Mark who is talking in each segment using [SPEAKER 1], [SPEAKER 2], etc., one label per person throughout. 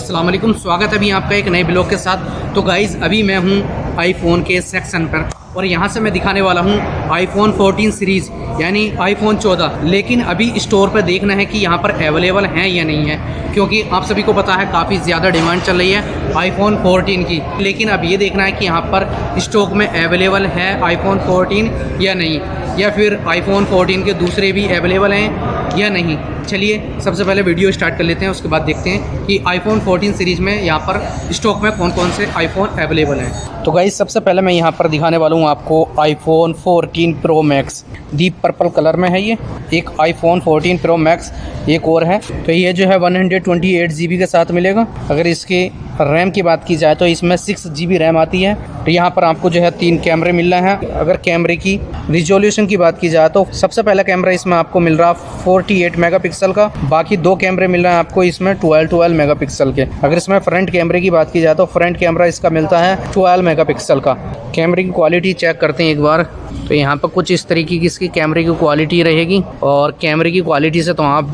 [SPEAKER 1] अस्सलाम वालेकुम, स्वागत है अभी आपका एक नए ब्लॉग के साथ। तो गाइज़ अभी मैं हूँ आईफोन के सेक्शन पर और यहाँ से मैं दिखाने वाला हूँ आईफोन 14 सीरीज़ यानी आईफोन 14। लेकिन अभी स्टोर पर देखना है कि यहाँ पर अवेलेबल हैं या नहीं है, क्योंकि आप सभी को पता है काफ़ी ज़्यादा डिमांड चल रही है आईफोन 14 की। लेकिन अब ये देखना है कि यहाँ पर स्टॉक में अवेलेबल है आईफोन 14 या नहीं, या फिर आईफोन 14 के दूसरे भी अवेलेबल हैं या नहीं। चलिए सबसे पहले वीडियो स्टार्ट कर लेते हैं, उसके बाद देखते हैं कि आईफोन 14 सीरीज़ में यहाँ पर स्टॉक में कौन कौन से आईफोन अवेलेबल हैं। तो गाइस सबसे पहले मैं यहाँ पर दिखाने वाला हूँ आपको iPhone 14 pro max. Deep purple colour में है ये। एक आईफोन 14 प्रो मैक्स एक और है। तो ये जो है 128 GB के साथ मिलेगा। अगर इसके रैम की बात की जाए तो इसमें 6 GB रैम आती है। तो यहाँ पर आपको जो है 3 कैमरे मिल रहे हैं। अगर कैमरे की रिजोल्यूशन की बात की जाए तो सबसे पहला कैमरा इसमें आपको मिल रहा है 48 मेगापिक्सल का। बाकी 2 कैमरे मिल रहे हैं आपको इसमें 12 मेगापिक्सल के। अगर इसमें फ्रंट कैमरे की बात की जाए तो फ्रंट कैमरा इसका मिलता है 12 मेगापिक्सल का। कैमरे की क्वालिटी चेक करते हैं एक बार। तो यहाँ पर कुछ इस तरीके की इसकी कैमरे की क्वालिटी रहेगी, और कैमरे की क्वालिटी से तो आप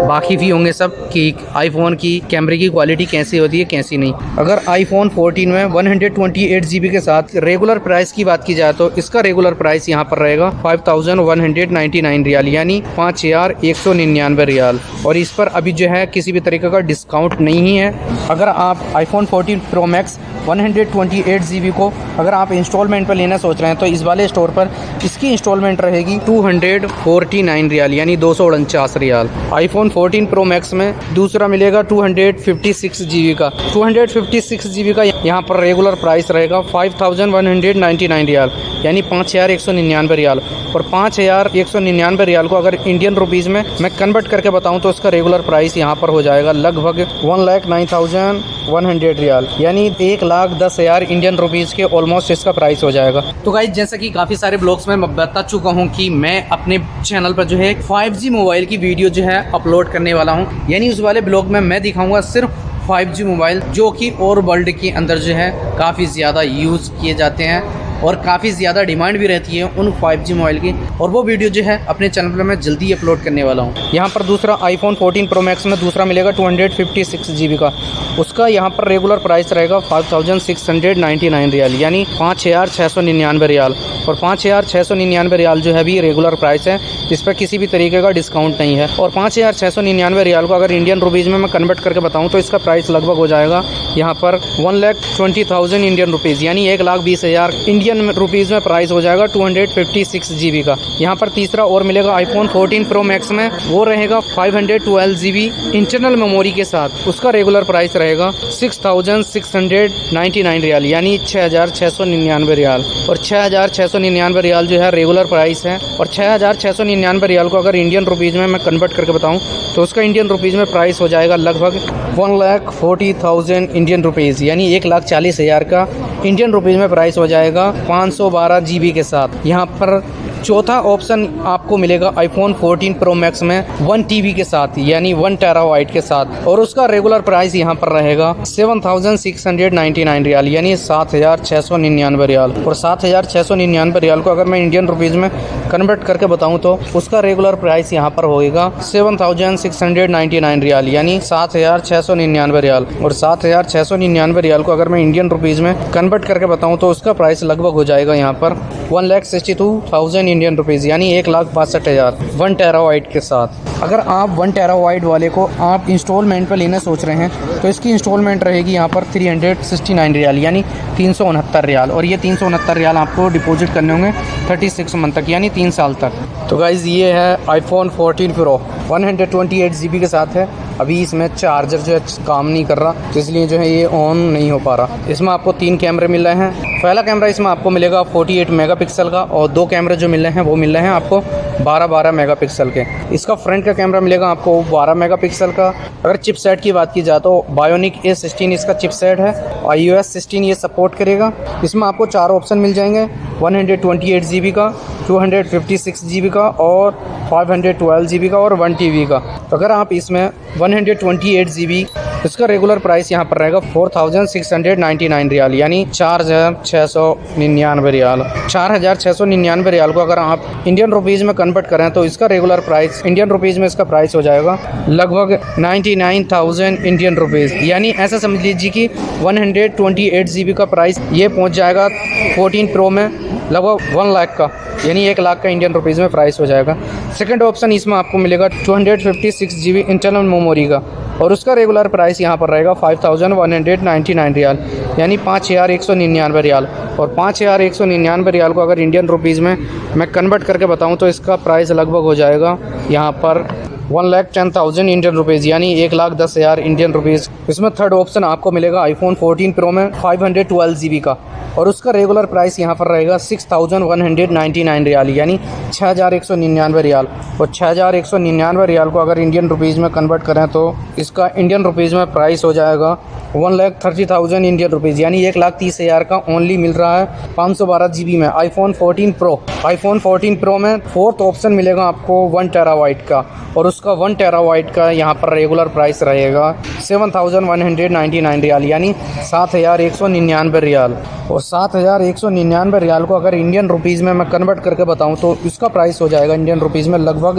[SPEAKER 1] वाकिफ़ ही होंगे सब कि आईफोन की कैमरे की क्वालिटी कैसी होती है कैसी नहीं। अगर आईफोन 14 में 128 GB के साथ रेगुलर प्राइस की बात की जाए तो इसका रेगुलर प्राइस यहाँ पर रहेगा 5199 रियाल यानी 5199 रियाल। और इस पर अभी जो है किसी भी तरीके का डिस्काउंट नहीं है। अगर आप आईफोन 14 प्रो मैक्स 128 GB को अगर आप इंस्टॉलमेंट पर लेना सोच रहे हैं तो इस वाले स्टोर पर इसकी इंस्टॉलमेंट रहेगी 249 रियाल यानी 249 रियाल। आईफोन 14 प्रो मैक्स में दूसरा मिलेगा 256 GB का। 256 GB का यहाँ पर रेगुलर प्राइस रहेगा 5199 रियाल यानी 5199 रियाल। और 5199 रियाल को अगर इंडियन रुपीज़ में मैं कन्वर्ट करके बताऊँ तो इसका रेगुलर प्राइस यहाँ पर हो जाएगा लगभग 1,09,100 रियाल यानी 1,10,000 इंडियन रुपीज़ के ऑलमोस्ट इसका प्राइस हो जाएगा। तो गाइस जैसा कि काफ़ी सारे ब्लॉग्स में मैं बता चुका हूँ कि मैं अपने चैनल पर जो है 5G मोबाइल की वीडियो जो है अपलोड करने वाला हूँ। यानी उस वाले ब्लॉग में मैं दिखाऊंगा सिर्फ 5G मोबाइल जो कि और वर्ल्ड के अंदर जो है काफ़ी ज़्यादा यूज़ किए जाते हैं और काफ़ी ज़्यादा डिमांड भी रहती है उन 5G मोबाइल की। और वो वीडियो जो है अपने चैनल पर मैं जल्दी अपलोड करने वाला हूँ। यहाँ पर दूसरा आईफोन 14 प्रो मैक्स में दूसरा मिलेगा 256 GB का। उसका यहाँ पर रेगुलर प्राइस रहेगा 5699 रियाल यानी 5699 रियाल। और 5699 रियाल जो है अभी रेगुलर प्राइस है, इस पर किसी भी तरीके का डिस्काउंट नहीं है। और 5699 रियाल को अगर इंडियन रुपीज़ में मैं कन्वर्ट करके बताऊँ तो इसका प्राइस लगभग हो जाएगा यहाँ पर 1,20,000 इंडियन रुपीज़ यानी 1,20,000 इंडियन रुपीज़ में प्राइस हो जाएगा 256 GB का। यहाँ पर तीसरा और मिलेगा आईफोन 14 प्रो मैक्स में, वो रहेगा 512 GB इंटरनल मेमोरी के साथ। उसका रेगुलर प्राइस रहेगा 6,699 रियाल यानी 6,699 रियाल। और 6,699 रियाल जो है रेगुलर प्राइस है। और 6,699 रियाल को अगर इंडियन रुपीज़ में मैं कन्वर्ट करके बताऊँ तो उसका इंडियन रुपीज़ में प्राइस हो जाएगा लगभग 1,40,000 इंडियन रुपीज़ यानी 1,40,000 का इंडियन रुपीज़ में प्राइस हो जाएगा 512 GB के साथ। यहाँ पर चौथा ऑप्शन आपको मिलेगा आईफोन 14 प्रो मैक्स में 1 TB के साथ यानी 1 टेराबाइट के साथ। और उसका रेगुलर प्राइस यहाँ पर रहेगा 7,699 रियाल यानी 7,699 रियाल। और 7,699 रियाल को अगर मैं इंडियन रुपीज़ में कन्वर्ट करके बताऊँ तो उसका रेगुलर प्राइस यहाँ पर होएगा 7,699 रियाल यानी 7,699 रियाल। और 7,699 रियाल को अगर मैं इंडियन रुपीज़ में कन्वर्ट करके बताऊँ तो उसका प्राइस लगभग हो जाएगा यहाँ पर 1,62,000 इंडियन रुपीज़ यानी 1,62,000 1 टेराबाइट के साथ। अगर आप 1 टेराबाइट वाले को आप इंस्टॉलमेंट पर लेना सोच रहे हैं तो इसकी इंस्टॉलमेंट रहेगी यहाँ पर 369 रियाल यानी 369 रियाल। और ये 369 रियाल आपको डिपॉजिट करने होंगे 36 मंथ तक यानी 3 साल तक। तो गाइज़ ये है आईफोन 14 प्रो 128 GB के साथ है। अभी इसमें चार्जर जो है काम नहीं कर रहा, तो इसलिए जो है ये ऑन नहीं हो पा रहा। इसमें आपको 3 कैमरे मिल रहे हैं। पहला कैमरा इसमें आपको मिलेगा 48 मेगापिक्सल का, और 2 कैमरे जो मिल रहे हैं वो मिल रहे हैं आपको 12 मेगापिक्सल के। इसका फ्रंट का कैमरा मिलेगा आपको 12 मेगापिक्सल का। अगर चिपसेट की बात की जाए तो बायोनिक A16 इसका चिपसेट है, iOS 16 ये सपोर्ट करेगा। इसमें आपको 4 ऑप्शन मिल जाएंगे 128 GB का, 256 GB का और 512 GB का और 1 TB का। तो अगर आप इसमें 128 GB इसका रेगुलर प्राइस यहाँ पर रहेगा 4699 रियाल, यानी 4699 रियाल। 4699 रियाल को अगर आप इंडियन रुपीज़ में कन्वर्ट करें तो इसका रेगुलर प्राइस इंडियन रुपीज़ में इसका प्राइस हो जाएगा लगभग 99,000 इंडियन रुपीज़, यानी ऐसा समझ लीजिए कि 128 GB का प्राइस ये पहुँच जाएगा 14 प्रो में लगभग 1 लाख का, यानी 1 लाख का इंडियन रुपीज़ में प्राइस हो जाएगा। सेकंड ऑप्शन इसमें आपको मिलेगा 256 GB इंटरनल मेमोरी का, और उसका रेगुलर प्राइस यहाँ पर रहेगा 5199 रियाल, यानी 5199 रियाल। और 5199 रियाल को अगर इंडियन रुपीज़ में मैं कन्वर्ट करके बताऊँ तो इसका प्राइस लगभग हो जाएगा यहाँ पर 1,10,000 इंडियन रुपीज़, यानी 1,10,000 इंडियन रुपीज़। इसमें थर्ड ऑप्शन आपको मिलेगा आईफोन 14 प्रो में 512 GB का, और उसका रेगुलर प्राइस यहाँ पर रहेगा 6,199 रियाल, यानी 6,199 रियाल। और 6,199 रियाल को अगर इंडियन रुपीज़ में कन्वर्ट करें तो इसका इंडियन रुपीज़ में प्राइस हो जाएगा 1,30,000 इंडियन रुपीज़, यानी 1,30,000 का ओनली मिल रहा है 512 GB में आईफोन 14 प्रो। आईफोन 14 प्रो में फोर्थ ऑप्शन मिलेगा आपको 1 टेराबाइट का, और उसका 1 टेराबाइट का यहाँ पर रेगुलर प्राइस रहेगा 7,199 रियाल, यानी 7,199 रियाल। और 7,199 रियाल को अगर इंडियन रुपीज़ में मैं कन्वर्ट करके बताऊँ तो इसका प्राइस हो जाएगा इंडियन रुपीज़ में लगभग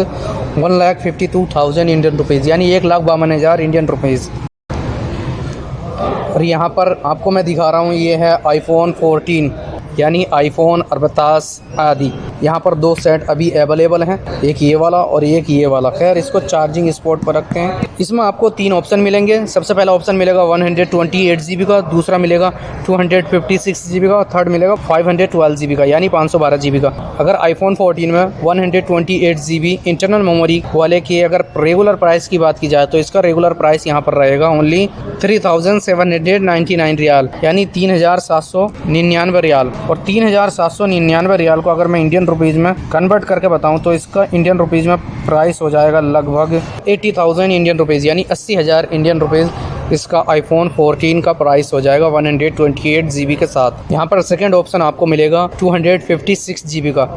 [SPEAKER 1] 1,52,000 इंडियन रुपीज़, यानी 1,52,000 इंडियन रुपीज़। और यहाँ पर आपको मैं दिखा रहा हूँ, ये है आईफोन 14 यानी आईफोन 14 आदि। यहाँ पर दो सेट अभी अवेलेबल हैं, एक ये वाला और एक ये वाला। खैर इसको चार्जिंग स्पॉट पर रखते हैं। इसमें आपको 3 ऑप्शन मिलेंगे। सबसे पहला ऑप्शन मिलेगा 128 GB का, दूसरा मिलेगा 256 GB का, और थर्ड मिलेगा 512 GB का, यानी 512 GB का। अगर आईफोन 14 में 128 GB इंटरनल मेमोरी वाले की अगर रेगुलर प्राइस की बात की जाए तो इसका रेगुलर प्राइस यहाँ पर रहेगा ओनली 3,799 रियाल, यानी 3,799 रियाल। और 3,799 रियाल को अगर मैं इंडियन रुपीज़ में कन्वर्ट करके बताऊं तो इसका इंडियन रुपीज़ में प्राइस हो जाएगा लगभग 80,000 इंडियन रुपीज़, यानी 80,000 इंडियन रुपीज़ इसका आईफोन 14 का प्राइस हो जाएगा 128 GB के साथ। यहाँ पर सेकंड ऑप्शन आपको मिलेगा 256 GB का,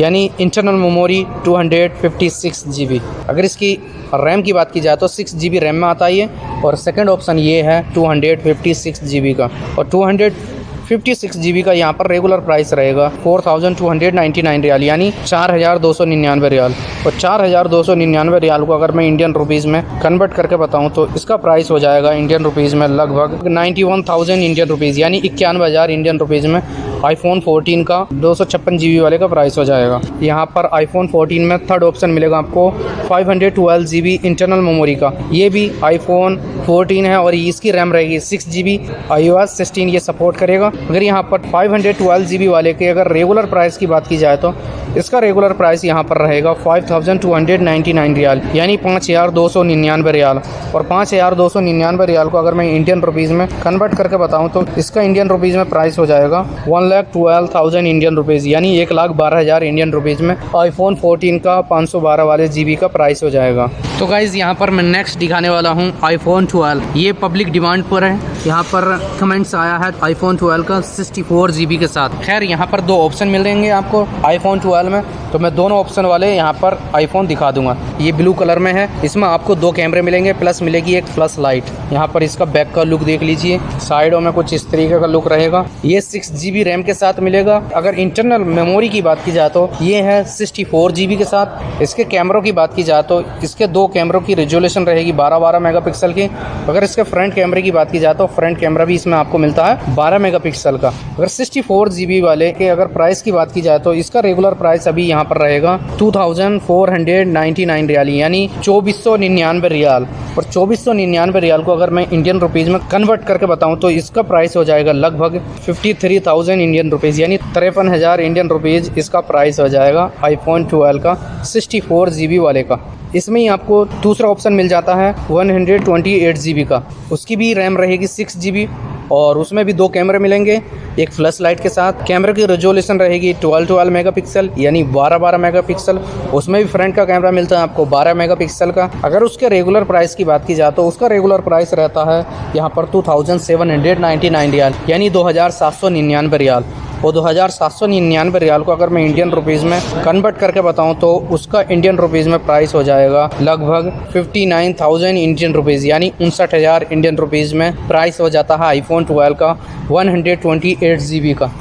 [SPEAKER 1] यानी इंटरनल मेमोरी 256 GB। अगर इसकी रैम की बात की जाए तो 6 GB रैम में आता है ये, और सेकंड ऑप्शन ये है 256 GB का। और 256 GB का यहाँ पर रेगुलर प्राइस रहेगा 4,299 रियाल, यानी 4,299 रियाल। और 4,299 रियाल को अगर मैं इंडियन रुपीज़ में कन्वर्ट करके बताऊँ तो इसका प्राइस हो जाएगा इंडियन रुपीज़ में लगभग 91,000 इंडियन रुपीज़, यानी 91,000 इंडियन रुपीज़ में आईफोन 14 का 256 GB वाले का प्राइस हो जाएगा। यहाँ पर आईफोन 14 में थर्ड ऑप्शन मिलेगा आपको 512 GB इंटरनल मेमोरी का। ये भी आईफोन 14 है और इसकी रैम रहेगी 6 GB, iOS 16 ये सपोर्ट करेगा। अगर यहाँ पर 512 GB वाले के अगर रेगुलर प्राइस की बात की जाए तो इसका रेगुलर प्राइस यहाँ पर रहेगा 5,299 रियाल, यानी 5,299 रियाल। और 5,299 रियाल को अगर मैं इंडियन रुपीज़ में कन्वर्ट करके बताऊँ तो इसका इंडियन रुपीज़ में प्राइस हो जाएगा 1,12,000 इंडियन रुपीज़, यानी 1,12,000 इंडियन रुपीज़ में आईफोन 14 का 512 वाले GB का प्राइस हो जाएगा। तो गाइज़ यहाँ पर मैं नेक्स्ट दिखाने वाला हूँ आईफोन 12। ये पब्लिक डिमांड पर है। यहाँ पर कमेंट्स आया है आईफोन 12 का 64 GB के साथ। खैर यहाँ पर 2 ऑप्शन मिलेंगे आपको आईफोन 12 में, तो मैं दोनों ऑप्शन वाले यहाँ पर आईफोन दिखा दूंगा। ये ब्लू कलर में है, इसमें आपको 2 कैमरे मिलेंगे, प्लस मिलेगी एक फ्लैश लाइट। यहाँ पर इसका बैक का लुक देख लीजिए, साइडों में कुछ इस तरीके का लुक रहेगा। ये 6 GB रैम के साथ मिलेगा। अगर इंटरनल मेमोरी की बात की जाए तो ये है 64 GB के साथ। इसके कैमरों की बात की जाए तो इसके 2 कैमरों की रेजोल्यूशन रहेगी 12 मेगापिक्सल की। अगर इसके फ्रंट कैमरे की बात की जाए तो फ्रंट कैमरा भी इसमें आपको मिलता है 12 मेगापिक्सल का। अगर 64 GB वाले के अगर प्राइस की बात की जाए तो इसका रेगुलर प्राइस अभी यहाँ पर रहेगा 2,499 रियाल, यानी 2,499 रियाल। और 2,499 रियाल को अगर मैं इंडियन रुपीज़ में कन्वर्ट करके बताऊँ तो इसका प्राइस हो जाएगा लगभग 53,000 इंडियन रुपीज़, यानी 53,000 इंडियन रुपीज़ इसका प्राइस हो जाएगा आईफोन 12 का 64 GB वाले का। इसमें ही आपको दूसरा ऑप्शन मिल जाता है 128 GB का। उसकी भी रैम रहेगी 6 GB और उसमें भी 2 कैमरे मिलेंगे, एक फ्लैश लाइट के साथ। कैमरे की रेजोल्यूशन रहेगी 12 मेगापिक्सल, यानी 12 मेगापिक्सल। उसमें भी फ्रंट का कैमरा मिलता है आपको 12 मेगापिक्सल का। अगर उसके रेगुलर प्राइस की बात की जाए तो उसका रेगुलर प्राइस रहता है यहाँ पर 2,799 रियाल, यानी 2,799 रियाल। और 2799 रियाल को अगर मैं इंडियन रुपीज़ में कन्वर्ट करके बताऊँ तो उसका इंडियन रुपीज़ में प्राइस हो जाएगा लगभग 59,000 इंडियन रुपीज़, यानी 59,000 इंडियन रुपीज़ में प्राइस हो जाता है आईफोन 12 का 128 GB का।